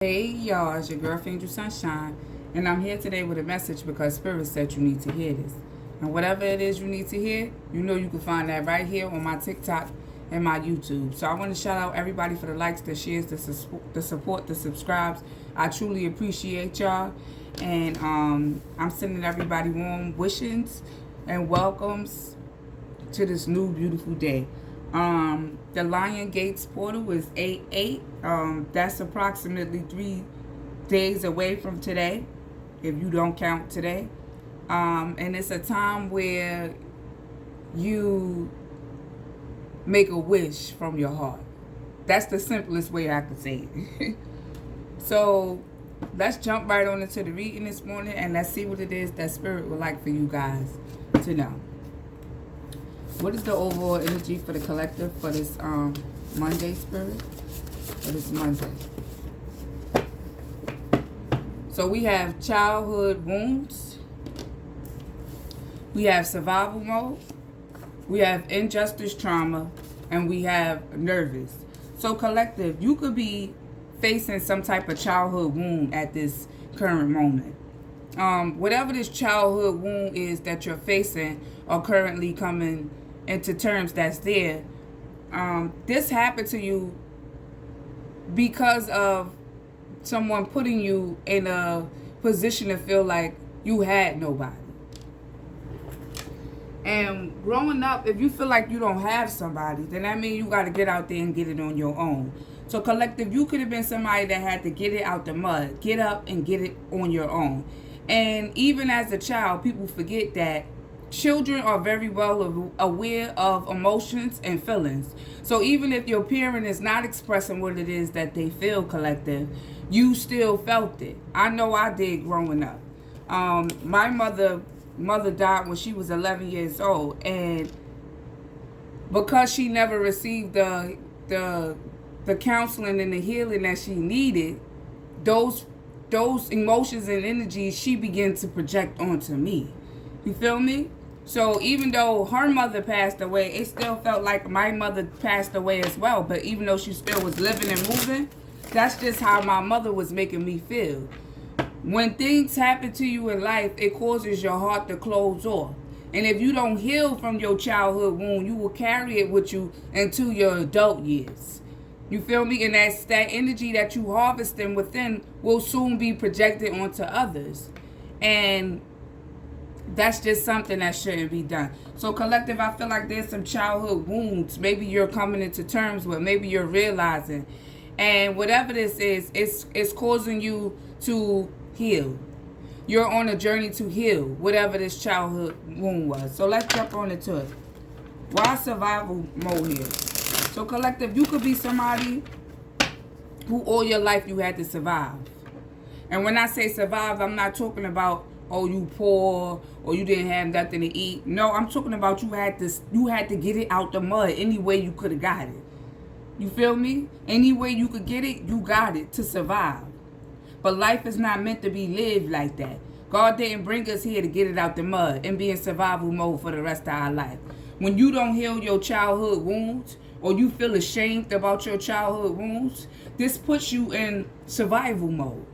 Hey y'all, it's your girl Angel Sunshine, and I'm here today with a message because Spirit said you need to hear this. And whatever it is you need to hear, you know you can find that right here on my TikTok and my YouTube. So I want to shout out everybody for the likes, the shares, the support, the subscribes. I truly appreciate y'all, and I'm sending everybody warm wishes and welcomes to this new beautiful day. The Lion Gates portal is 8-8. That's approximately 3 days away from today, if you don't count today. And it's a time where you make a wish from your heart. That's the simplest way I could say it. So let's jump right on into the reading this morning and let's see what it is that Spirit would like for you guys to know. What is the overall energy for the collective for this Monday, Spirit? For this Monday. So we have childhood wounds. We have survival mode. We have injustice trauma. And we have nervous. So collective, you could be facing some type of childhood wound at this current moment. Whatever this childhood wound is that you're facing or currently coming into terms that's there, this happened to you because of someone putting you in a position to feel like you had nobody. And growing up, if you feel like you don't have somebody, then that means you got to get out there and get it on your own. So collective, you could have been somebody that had to get it out the mud, get up and get it on your own. And even as a child, people forget that children are very well aware of emotions and feelings. So even if your parent is not expressing what it is that they feel, collective, you still felt it. I know I did growing up. My mother died when she was 11 years old, and because she never received the counseling and the healing that she needed, those emotions and energies she began to project onto me. You feel me? So even though her mother passed away, it still felt like my mother passed away as well. But even though she still was living and moving, that's just how my mother was making me feel. When things happen to you in life, it causes your heart to close off. And if you don't heal from your childhood wound, you will carry it with you into your adult years. You feel me? And that energy that you harvesting within will soon be projected onto others. And that's just something that shouldn't be done. So collective, I feel like there's some childhood wounds. Maybe you're coming into terms with, maybe you're realizing. And whatever this is, it's causing you to heal. You're on a journey to heal whatever this childhood wound was. So let's jump on into it. Why survival mode here? So collective, you could be somebody who all your life you had to survive. And when I say survive, I'm not talking about, oh, you poor or you didn't have nothing to eat. No, I'm talking about you had to get it out the mud any way you could have got it. You feel me? Any way you could get it, you got it to survive. But life is not meant to be lived like that. God didn't bring us here to get it out the mud and be in survival mode for the rest of our life. When you don't heal your childhood wounds or you feel ashamed about your childhood wounds, this puts you in survival mode.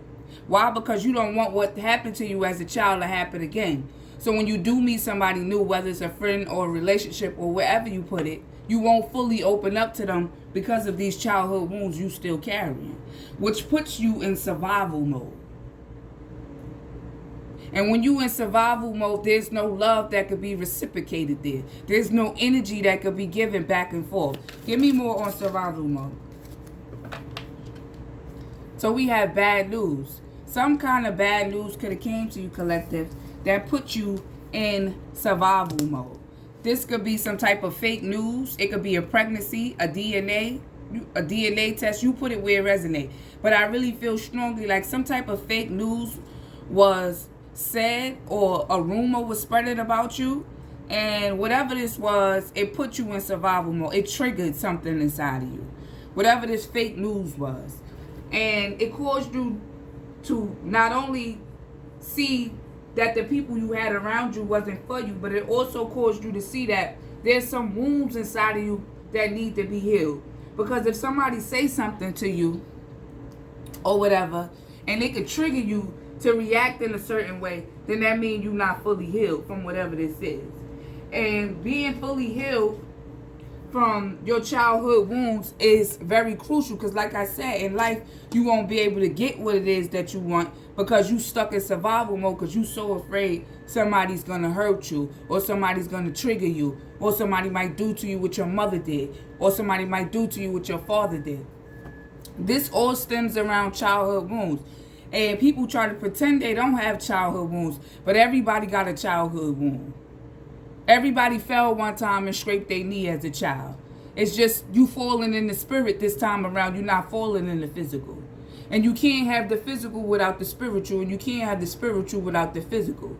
Why? Because you don't want what happened to you as a child to happen again. So when you do meet somebody new, whether it's a friend or a relationship or wherever you put it, you won't fully open up to them because of these childhood wounds you still carrying, which puts you in survival mode. And when you in survival mode, there's no love that could be reciprocated there. There's no energy that could be given back and forth. Give me more on survival mode. So we have bad news. Some kind of bad news could have came to you, collective, that put you in survival mode. This could be some type of fake news. It could be a pregnancy, a DNA test. You put it where it resonates. But I really feel strongly like some type of fake news was said or a rumor was spreading about you. And whatever this was, it put you in survival mode. It triggered something inside of you. Whatever this fake news was. And it caused you to not only see that the people you had around you wasn't for you, but it also caused you to see that there's some wounds inside of you that need to be healed. Because if somebody say something to you or whatever, and it could trigger you to react in a certain way, then that means you're not fully healed from whatever this is. And being fully healed from your childhood wounds is very crucial, because like I said, in life you won't be able to get what it is that you want because you stuck in survival mode, because you so afraid somebody's gonna hurt you, or somebody's gonna trigger you, or somebody might do to you what your mother did, or somebody might do to you what your father did. This all stems around childhood wounds. And people try to pretend they don't have childhood wounds, but everybody got a childhood wound. Everybody fell one time and scraped their knee as a child. It's just you falling in the spirit this time around. You're not falling in the physical. And you can't have the physical without the spiritual, and you can't have the spiritual without the physical.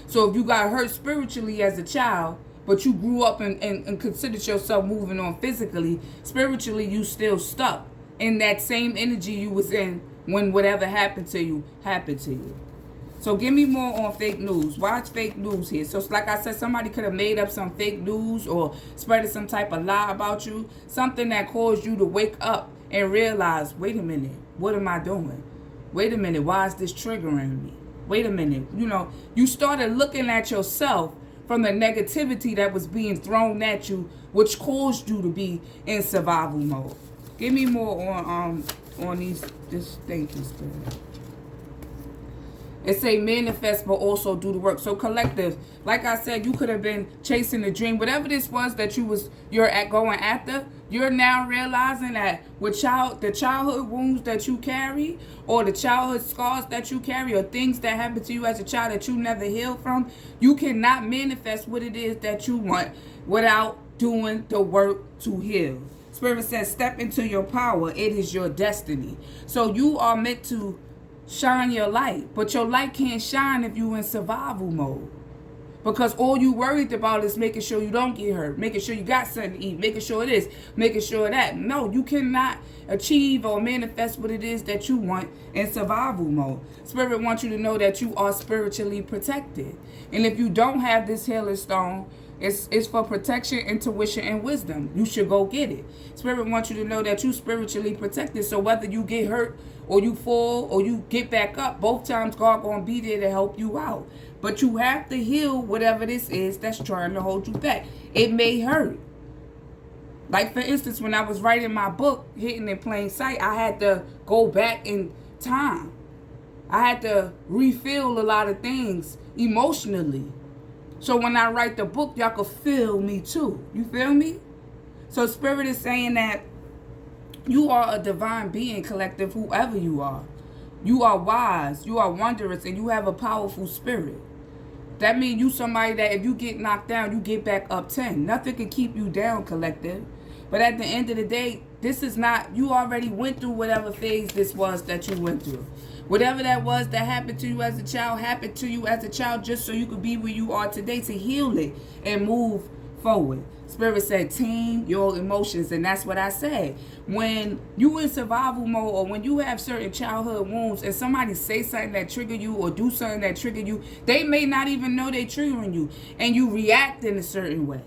So if you got hurt spiritually as a child, but you grew up and considered yourself moving on physically, spiritually you still stuck in that same energy you was in when whatever happened to you happened to you. So give me more on fake news. Why is fake news here? So like I said, somebody could have made up some fake news or spread some type of lie about you. Something that caused you to wake up and realize, wait a minute, what am I doing? Wait a minute, why is this triggering me? Wait a minute. You know, you started looking at yourself from the negativity that was being thrown at you, which caused you to be in survival mode. Give me more on these. Just thank you, Spirit. It say manifest, but also do the work. So collective, like I said, you could have been chasing a dream, whatever this was that you're going after. You're now realizing that with the childhood wounds that you carry, or the childhood scars that you carry, or things that happened to you as a child that you never healed from, you cannot manifest what it is that you want without doing the work to heal. Spirit says, step into your power. It is your destiny. So you are meant to shine your light, but your light can't shine if you're in survival mode, because all you worried about is making sure you don't get hurt, making sure you got something to eat, making sure this, making sure that. No, you cannot achieve or manifest what it is that you want in survival mode. Spirit wants you to know that you are spiritually protected, and if you don't have this healing stone, it's for protection, intuition, and wisdom. You should go get it. Spirit wants you to know that you spiritually protected. So whether you get hurt or you fall or you get back up, both times God gonna be there to help you out. But you have to heal whatever this is that's trying to hold you back. It may hurt. Like for instance, when I was writing my book, Hidden in Plain Sight, I had to go back in time. I had to refill a lot of things emotionally. So when I write the book, y'all can feel me too. You feel me? So Spirit is saying that you are a divine being, collective, whoever you are. You are wise, you are wondrous, and you have a powerful spirit. That means you somebody that if you get knocked down, you get back up 10. Nothing can keep you down, collective. But at the end of the day, this is not, you already went through whatever phase this was that you went through. Whatever that was that happened to you as a child, happened to you as a child just so you could be where you are today, to heal it and move forward. Spirit said, tame your emotions, and that's what I said. When you in survival mode, or when you have certain childhood wounds and somebody say something that trigger you or do something that trigger you, they may not even know they triggering you, and you react in a certain way.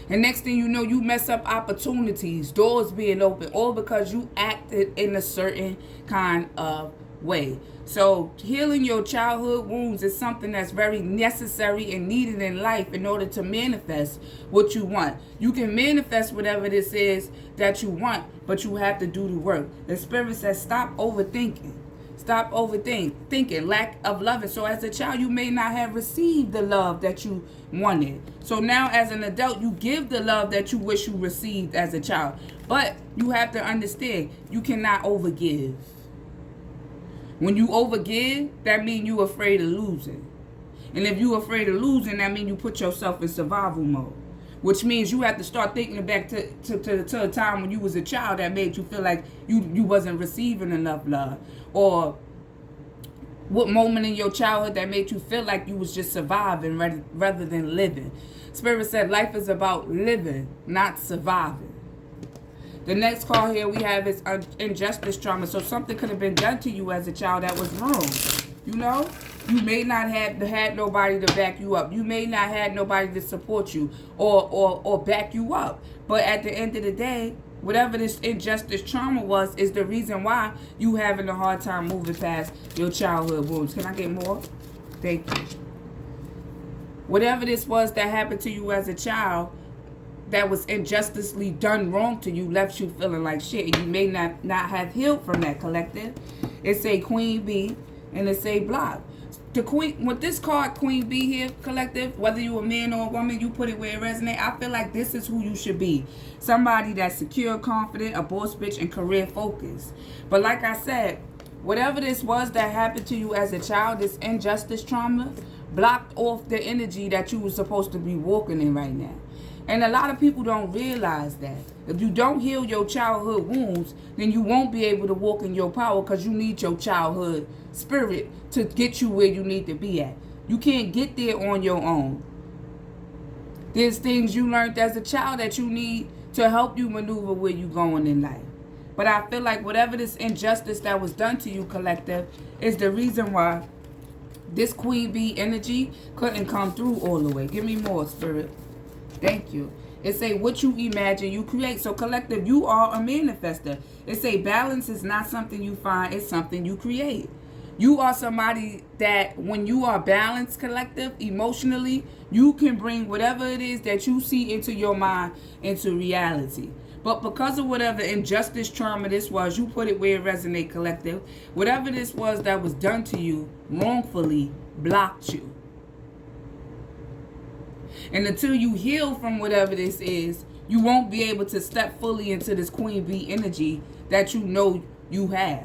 And next thing you know, you mess up opportunities, doors being open, all because you acted in a certain kind of way. So healing your childhood wounds is something that's very necessary and needed in life in order to manifest what you want. You can manifest whatever this is that you want, but you have to do the work. The Spirit says, stop overthinking. Stop overthinking. Lack of loving. So as a child, you may not have received the love that you wanted. So now as an adult, you give the love that you wish you received as a child. But you have to understand, you cannot overgive. When you overgive, that means you're afraid of losing. And if you're afraid of losing, that means you put yourself in survival mode. Which means you have to start thinking back to a time when you was a child that made you feel like you wasn't receiving enough love. Or what moment in your childhood that made you feel like you was just surviving rather than living. Spirit said life is about living, not surviving. The next call here we have is injustice trauma. So something could have been done to you as a child that was wrong. You know? You may not have had nobody to back you up. You may not have nobody to support you or back you up. But at the end of the day, whatever this injustice trauma was is the reason why you having a hard time moving past your childhood wounds. Can I get more? Thank you. Whatever this was that happened to you as a child that was injusticely done wrong to you left you feeling like shit, and you may not have healed from that, collective. It say Queen Bee and it say block. The queen, with this card Queen Bee here, collective, whether you a man or a woman, you put it where it resonates. I feel like this is who you should be. Somebody that's secure, confident, a boss bitch, and career focused. But like I said, whatever this was that happened to you as a child, this injustice trauma, blocked off the energy that you were supposed to be walking in right now. And a lot of people don't realize that. If you don't heal your childhood wounds, then you won't be able to walk in your power, because you need your childhood spirit to get you where you need to be at. You can't get there on your own. There's things you learned as a child that you need to help you maneuver where you're going in life. But I feel like whatever this injustice that was done to you, collective, is the reason why this Queen Bee energy couldn't come through all the way. Give me more, spirit. Thank you. It say what you imagine, you create. So collective, you are a manifester. It say balance is not something you find, it's something you create. You are somebody that when you are balanced, collective, emotionally, you can bring whatever it is that you see into your mind into reality. But because of whatever injustice trauma this was, you put it where it resonates, collective. Whatever this was that was done to you wrongfully blocked you. And until you heal from whatever this is, you won't be able to step fully into this Queen Bee energy that you know you have.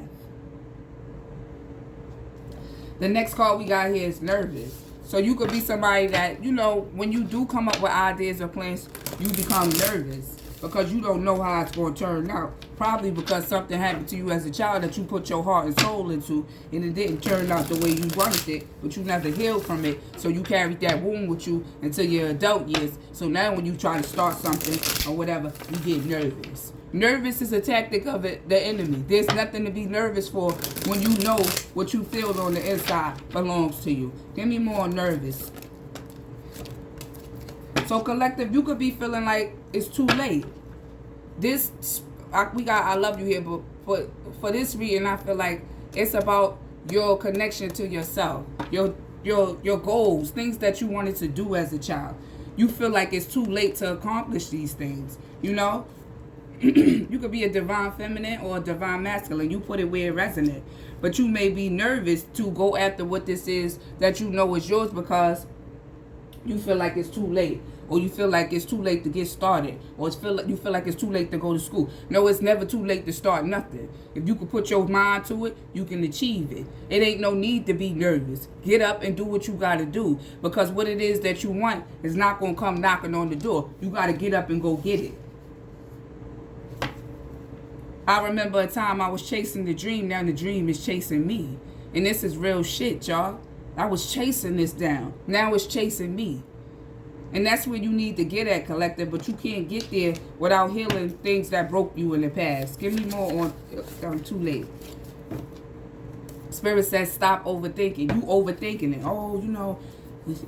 The next card we got here is nervous. So you could be somebody that, you know, when you do come up with ideas or plans, you become nervous because you don't know how it's going to turn out. Probably because something happened to you as a child that you put your heart and soul into, and it didn't turn out the way you wanted it, but you never healed from it. So you carried that wound with you until your adult years. So now when you try to start something or whatever, you get nervous. Nervous is a tactic of it, the enemy. There's nothing to be nervous for when you know what you feel on the inside belongs to you. Give me more nervous. So collective, you could be feeling like it's too late. We got I love you here, but for this reading, I feel like it's about your connection to yourself, your goals, things that you wanted to do as a child. You feel like it's too late to accomplish these things, you know? You could be a divine feminine or a divine masculine. You put it where it resonates. But you may be nervous to go after what this is that you know is yours because you feel like it's too late. Or you feel like it's too late to get started. Or you feel like it's too late to go to school. No, it's never too late to start nothing. If you can put your mind to it, you can achieve it. It ain't no need to be nervous. Get up and do what you got to do. Because what it is that you want is not going to come knocking on the door. You got to get up and go get it. I remember a time I was chasing the dream. Now the dream is chasing me. And this is real shit, y'all. I was chasing this down. Now it's chasing me. And that's where you need to get at, collective. But you can't get there without healing things that broke you in the past. Give me more on too late. Spirit says stop overthinking. You overthinking it. Oh, you know,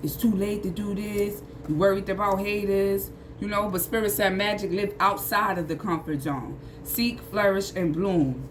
it's too late to do this. You worried about haters. You know, but Spirit said magic live outside of the comfort zone. Seek, flourish, and bloom.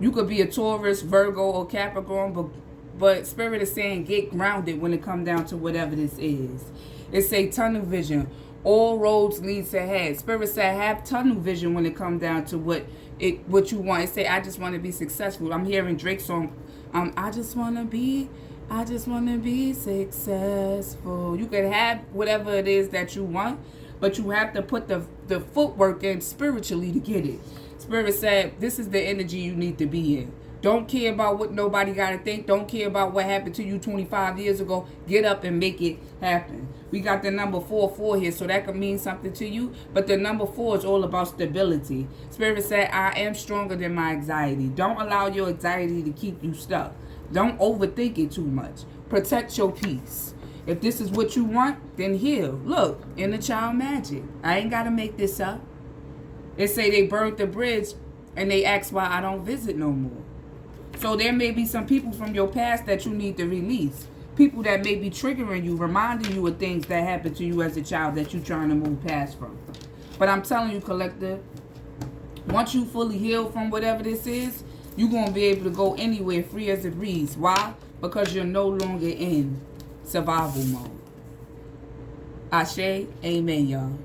You could be a Taurus, Virgo, or Capricorn, but Spirit is saying get grounded when it comes down to whatever this is. It say tunnel vision. All roads lead to head. Spirit said have tunnel vision when it comes down to what you want. It say I just want to be successful. I'm hearing Drake's song. I just want to be successful. You can have whatever it is that you want, but you have to put the footwork in spiritually to get it. Spirit said this is the energy you need to be in. Don't care about what nobody got to think. Don't care about what happened to you 25 years ago. Get up and make it happen. We got the number 44 here, so that could mean something to you. But the number 4 is all about stability. Spirit said, I am stronger than my anxiety. Don't allow your anxiety to keep you stuck. Don't overthink it too much. Protect your peace. If this is what you want, then heal. Look, inner child magic. I ain't got to make this up. It say they burned the bridge and they asked why I don't visit no more. So there may be some people from your past that you need to release. People that may be triggering you, reminding you of things that happened to you as a child that you're trying to move past from. But I'm telling you, collective, once you fully heal from whatever this is, you're going to be able to go anywhere free as a breeze. Why? Because you're no longer in survival mode. Ashe, amen, y'all.